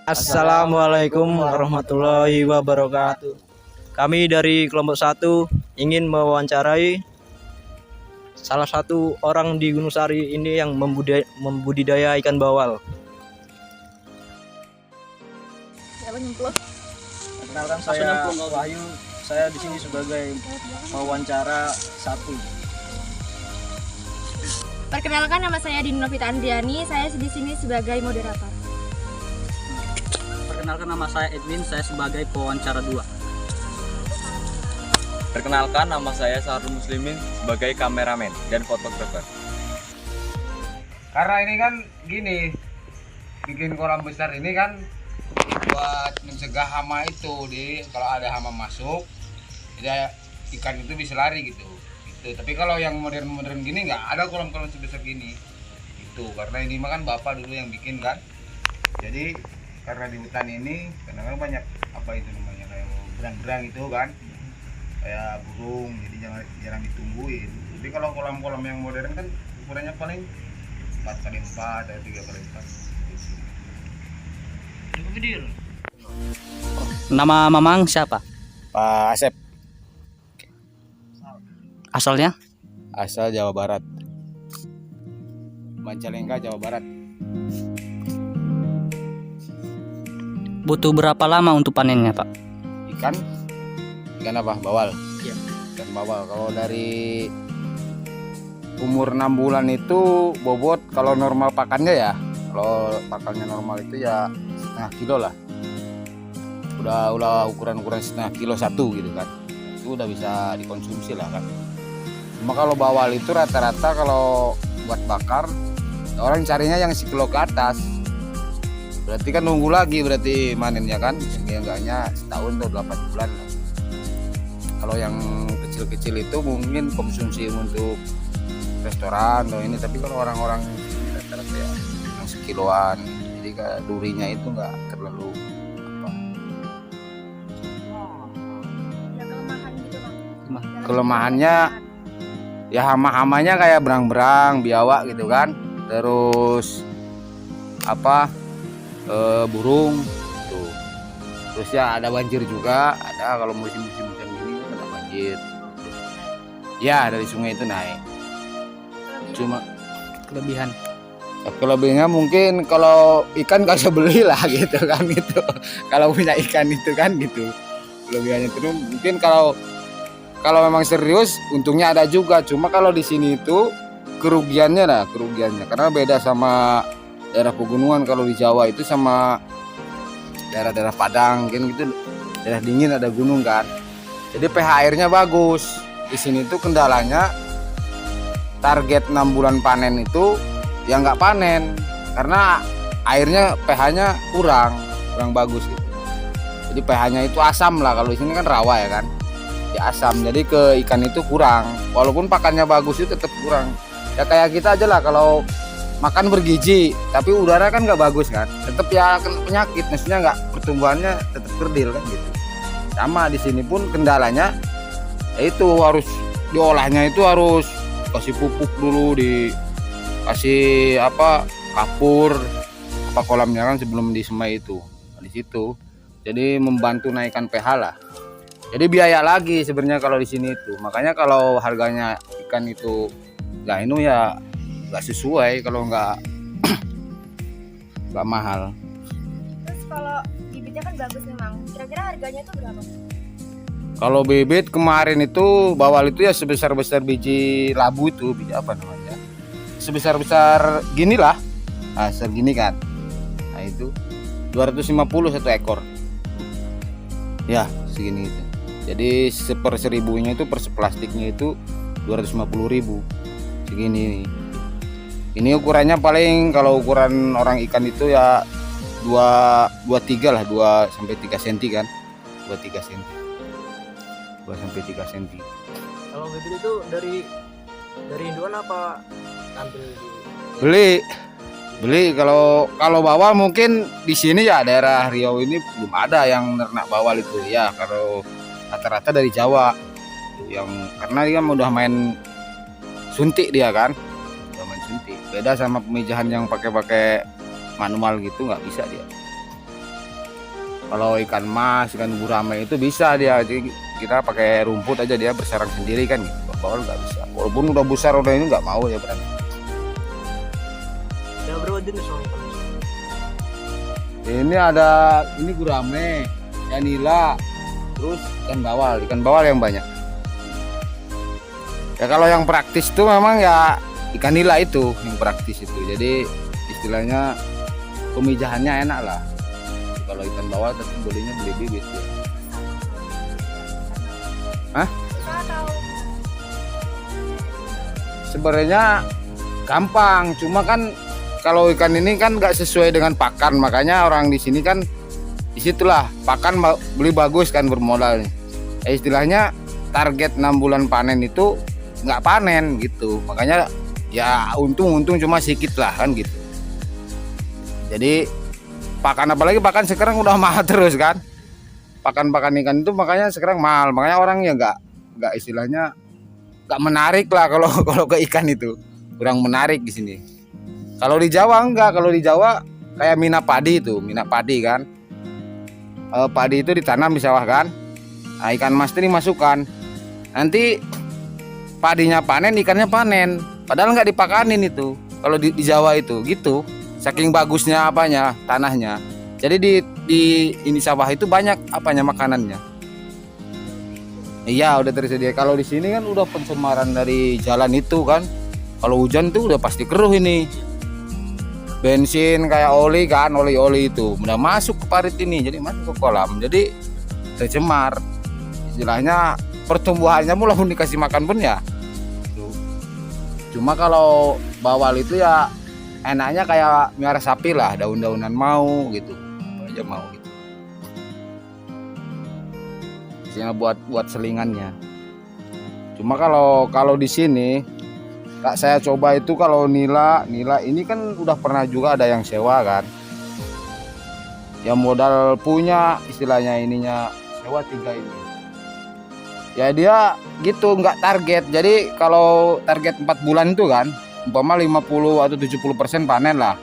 Assalamualaikum warahmatullahi wabarakatuh. Kami dari kelompok 1 ingin mewawancarai salah satu orang di Gunung Sari ini yang membudidaya ikan bawal. Perkenalkan, saya Wahyu. Saya di sini sebagai pewawancara 1. Perkenalkan, nama saya Dini Novita Andriani. Saya di sini sebagai moderator. Perkenalkan, nama saya Edwin, saya sebagai pewawancara 2. Perkenalkan, nama saya Sahrul Muslimin sebagai kameramen dan fotografer. Karena ini kan gini, bikin kolam besar ini kan buat mencegah hama itu, kalau ada hama masuk, jadi ikan itu bisa lari gitu. Tapi kalau yang modern gini nggak ada kolam-kolam sebesar gini. Itu karena ini mah kan bapak dulu yang bikin kan. Jadi karena di hutan ini kadang-kadang banyak apa itu namanya kayak berang-berang itu kan, kayak burung, jadi jarang ditungguin. Tapi kalau kolam-kolam yang modern kan ukurannya paling 4x4 atau 3x4. Nama Mamang siapa? Pak Asep, Asalnya? asal Jawa Barat, Majalengka, Jawa Barat. Butuh berapa lama untuk panennya, Pak? Ikan apa? Bawal. Iya. Ikan bawal. Kalau dari umur 6 bulan itu bobot, kalau normal pakannya ya, kalau pakannya normal itu ya setengah kilo lah. Udah ukuran setengah kilo satu gitu kan. Itu udah bisa dikonsumsi lah kan. Cuma kalau bawal itu rata-rata kalau buat bakar orang carinya yang sekilo ke atas. Berarti kan nunggu lagi berarti manennya kan, enggaknya setahun atau 8 bulan lah. Kalau yang kecil-kecil itu mungkin konsumsi untuk restoran atau ini, tapi kalau orang-orang rata-rata ya yang sekiloan, jadi kayak durinya itu nggak terlalu apa. Kelemahannya ya hama-hamanya kayak berang-berang, biawak gitu kan, terus apa burung tuh. Terus ya ada banjir juga, ada kalau musim-musim hujan gini kan ada banjir. Ya dari sungai itu naik. Cuma kelebihannya mungkin kalau ikan gak bisa beli lah gitu kan gitu. Kalau punya ikan itu kan gitu. Kelebihannya itu mungkin kalau memang serius untungnya ada juga. Cuma kalau di sini itu kerugiannya karena beda sama daerah pegunungan. Kalau di Jawa itu sama daerah-daerah Padang kan gitu, daerah dingin ada gunung kan, jadi pH airnya bagus. Di sini tuh kendalanya target 6 bulan panen itu ya nggak panen karena airnya pH-nya kurang bagus gitu. Jadi pH-nya itu asam lah, kalau di sini kan rawa ya kan, ya asam, jadi ke ikan itu kurang. Walaupun pakannya bagus itu tetap kurang. Ya kayak kita aja lah, kalau makan bergizi tapi udara kan nggak bagus kan, tetap ya kena penyakit, maksudnya nggak, pertumbuhannya tetap kerdil kan gitu. Sama di sini pun kendalanya itu harus diolahnya, itu harus kasih pupuk dulu, dikasih apa kapur apa kolamnya kan sebelum disemai itu. Nah, di situ jadi membantu naikkan pH lah. Jadi biaya lagi sebenarnya kalau di sini itu. Makanya kalau harganya ikan itu nggak ya nggak sesuai, kalau nggak mahal. Terus kalau bibitnya kan bagus memang. Kira-kira harganya tuh berapa? Kalau bibit kemarin itu bawal itu ya sebesar biji labu itu, biji apa namanya? Sebesar gini lah. Nah, segini kan. Nah, itu 250 satu ekor. Ya, segini itu. Jadi seper 1000-nya itu per plastiknya itu 250.000. Segini. Ini ukurannya paling kalau ukuran orang ikan itu ya 23 lah, 2 sampai 3 cm kan. 2-3 cm. 2 sampai 3 cm. Kalau bibit itu dari induan apa ambil di? Beli kalau bawal mungkin di sini ya daerah Riau ini belum ada yang ternak bawal itu ya, kalau rata-rata dari Jawa yang karena dia udah main suntik dia kan. Beda sama pemijahan yang pakai manual gitu, nggak bisa dia. Kalau ikan mas, ikan gurame itu bisa dia. Jadi kita pakai rumput aja dia bersarang sendiri kan gitu. Bawal nggak bisa. Walaupun udah besar udah ini nggak mau ya berani. Ada berapa jenis ikan mas? Ini ada ini gurame, nila, terus ikan bawal yang banyak. Ya kalau yang praktis tuh memang ya ikan nila itu yang praktis itu. Jadi istilahnya pemijahannya enak lah. Kalau ikan bawal tapi belinya beli bibit ya. Hah? Sebenarnya gampang, cuma kan kalau ikan ini kan nggak sesuai dengan pakan, makanya orang di sini kan disitulah pakan beli bagus kan bermodal nih. Istilahnya target 6 bulan panen itu nggak panen gitu, makanya ya untung cuma sedikit lah kan gitu. Jadi pakan, apalagi pakan sekarang udah mahal terus kan, pakan ikan itu makanya sekarang mahal, makanya orang ya nggak istilahnya nggak menarik lah kalau ke ikan itu kurang menarik di sini. Kalau di Jawa enggak, kalau di Jawa kayak minat padi kan, padi itu ditanam di sawah kan, nah, ikan mas itu dimasukkan, nanti padinya panen, ikannya panen, padahal nggak dipakanin itu. Kalau di Jawa itu gitu, saking bagusnya apanya tanahnya, jadi di ini sawah itu banyak apanya makanannya. Iya udah tersedia. Kalau di sini kan udah pencemaran dari jalan itu kan, kalau hujan tuh udah pasti keruh ini. Bensin kayak oli kan, oli itu udah masuk ke parit ini, jadi masuk ke kolam, jadi tercemar. Istilahnya pertumbuhannya walaupun dikasih makan pun ya. Cuma kalau bawal itu ya enaknya kayak miara sapi lah, daun-daunan mau gitu, aja mau gitu. Isinya buat selingannya. Cuma kalau di sini saya coba itu kalau nila ini kan udah pernah juga ada yang sewa kan, yang modal punya istilahnya ininya sewa 3 ini ya, dia gitu nggak target. Jadi kalau target 4 bulan itu kan umpama 50 atau 70% panen lah,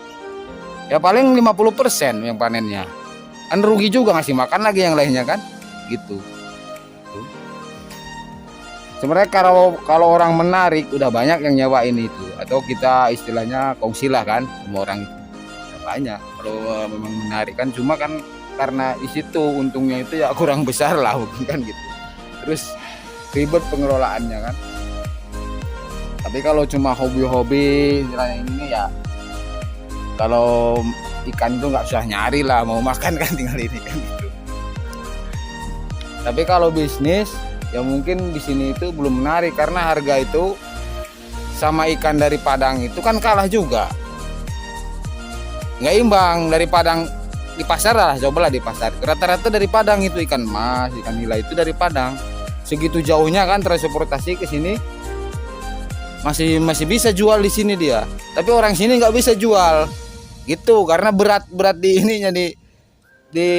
ya paling 50% yang panennya kan, rugi juga ngasih makan lagi yang lainnya kan gitu. Sebenarnya kalau orang menarik udah banyak yang nyewain itu, atau kita istilahnya kongsi lah kan, semua orang banyak kalau memang menarik kan. Cuma kan karena di situ untungnya itu ya kurang besar lah mungkin kan gitu. Terus ribet pengelolaannya kan. Tapi kalau cuma hobi-hobi istilahnya ini ya, kalau ikan itu nggak usah nyari lah, mau makan kan tinggal ini kan gitu. Tapi kalau bisnis ya mungkin di sini itu belum menarik karena harga itu sama ikan dari Padang itu kan kalah juga, nggak imbang. Dari Padang di pasar lah, cobalah di pasar rata-rata dari Padang itu ikan mas, ikan nila itu dari Padang, segitu jauhnya kan transportasi ke sini masih bisa jual di sini dia, tapi orang sini nggak bisa jual gitu karena berat di ininya di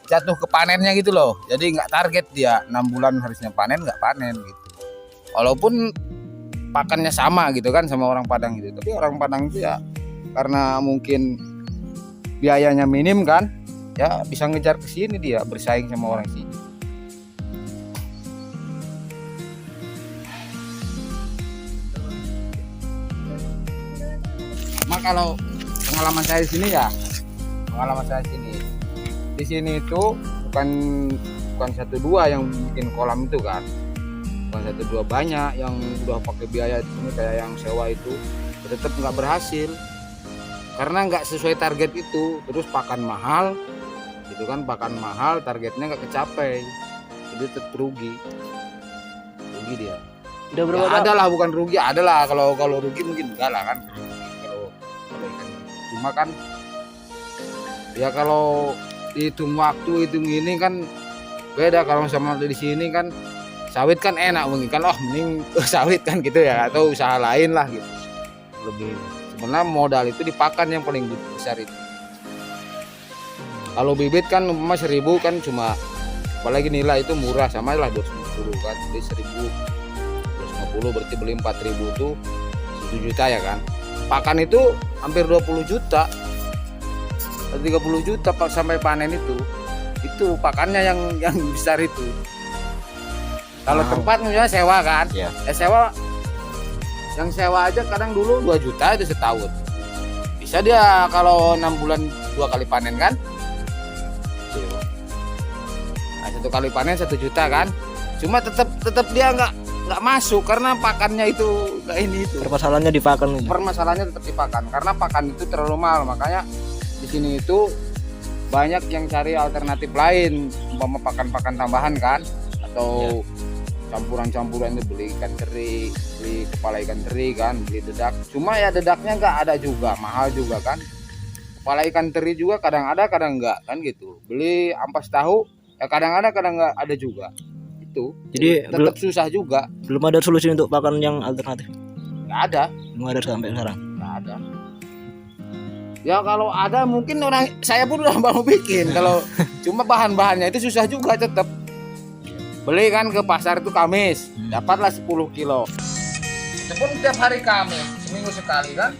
jatuh ke panennya gitu loh. Jadi nggak target dia 6 bulan harusnya panen, nggak panen gitu. Walaupun pakannya sama gitu kan sama orang Padang gitu, tapi orang Padang itu ya karena mungkin biayanya minim kan, ya bisa ngejar ke sini dia bersaing sama orang sini. Cuma kalau pengalaman saya di sini itu bukan 1-2 yang bikin kolam itu kan, bukan 1-2, banyak yang udah pakai biaya di sini kayak yang sewa itu tetap nggak berhasil karena nggak sesuai target itu. Terus pakan mahal gitu kan, targetnya nggak kecapai, jadi tetap rugi dia. Udah berapa Ya, ada lah, bukan rugi, ada lah. Kalau rugi mungkin enggak lah kan, kalau ikan. Cuma kan ya kalau hitung waktu, hitung ini kan beda. Kalau sama di sini kan sawit kan enak mungkin kan, mending sawit kan gitu ya, atau usaha lain lah gitu. Lebih sebenarnya modal itu di pakan yang paling besar itu. Kalau bibit kan umpama 1.000 kan cuma, apalagi nilai itu murah, sama lah 250 kan, jadi 1.250 berarti beli 4.000 itu 1 juta ya kan. Pakan itu hampir 20 juta, 30 juta sampai panen itu. Itu pakannya yang besar itu. Kalau Wow. tempat misalnya sewa kan, Iya. sewa yang sewa aja kadang dulu 2 juta itu setahun. Bisa dia kalau 6 bulan 2 kali panen kan. Tuh. Nah, 1 kali panen 1 juta kan. Cuma tetap dia nggak masuk karena pakannya itu nggak ini itu. Permasalahannya di pakan itu. Permasalahannya tetap di pakan karena pakan itu terlalu mahal, makanya di sini itu banyak yang cari alternatif lain, umpama pakan-pakan tambahan kan, atau campuran-campuran itu, beli ikan teri, beli kepala ikan teri kan, beli dedak. Cuma ya dedaknya nggak ada juga, mahal juga kan. Kepala ikan teri juga kadang ada kadang nggak kan gitu. Beli ampas tahu ya kadang ada kadang nggak ada juga. Itu Jadi tetap susah juga, belum ada solusi untuk pakan yang alternatif. nggak ada. Belum ada sampai sekarang. Nggak ada. Ya kalau ada mungkin saya pun udah mau bikin. Kalau cuma bahan-bahannya itu susah juga tetap. Beli kan ke pasar itu Kamis, dapatlah 10 kilo. Itu pun tiap hari Kamis, seminggu sekali kan.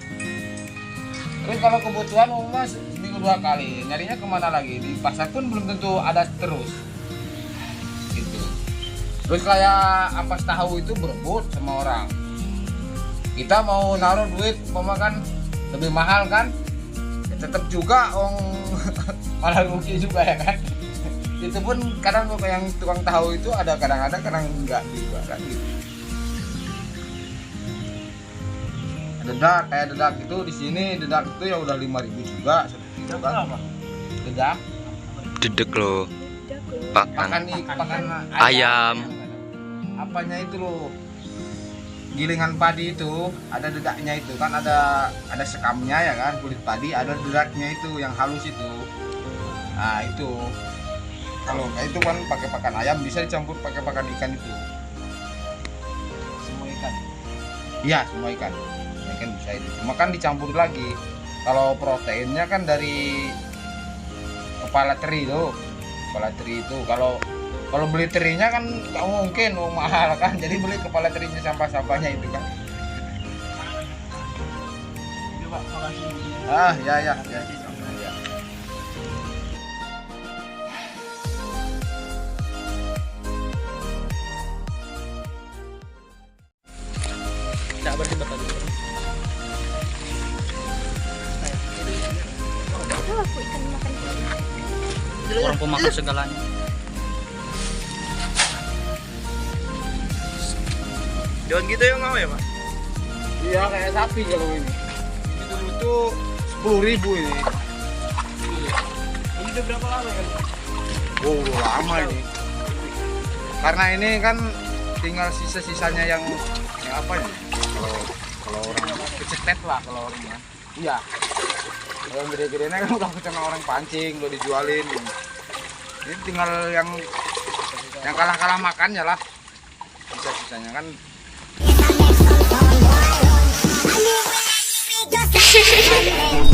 Terus kalau kebutuhan umumnya seminggu 2 kali. Nyarinya kemana lagi? Di pasar pun belum tentu ada terus. Gitu. Terus kayak ampas tahu itu berebut sama orang. Kita mau naruh duit, umpama kan lebih mahal kan? Tetap juga malah rugi juga ya kan. Itu pun kadang yang tukang tahu itu ada kadang-kadang kadang enggak juga kan gitu. Dedak kayak dedak itu di sini dedak itu ya udah 5.000 juga 1 kilo kan. Dedak Dedek loh. pakan Ayam. apanya itu loh, gilingan padi itu ada dedaknya itu kan, ada sekamnya ya kan, kulit padi ada dedaknya itu yang halus itu. Nah itu kalau kayak itu kan pakai pakan ayam, bisa dicampur pakai pakan ikan itu. Semua ikan? Iya semua ikan. Ikan bisa itu. Cuma kan dicampur lagi. Kalau proteinnya kan dari kepala teri tuh. Kepala teri itu. Kalau beli terinya kan nggak mungkin, mahal kan. Jadi beli kepala terinya sampah-sampahnya itu kan. Ya. Tidak berdebat lagi. Aku ikan makan. Orang pemakan segalanya. Jangan gitu ya mau ya Pak? Iya kayak sapi kalau ini. Itu dulu tuh 10.000 ini. Ini udah berapa lama kan? Oh lama ini. Karena ini kan tinggal sisa-sisanya yang apa ini? Kalau orang kecetet lah kalau orangnya. Iya. Kalau yang gede-gedenya kan udah kena orang pancing, udah dijualin. Ini tinggal yang kalah-kalah makan ya lah. Sisa-sisanya kan. Just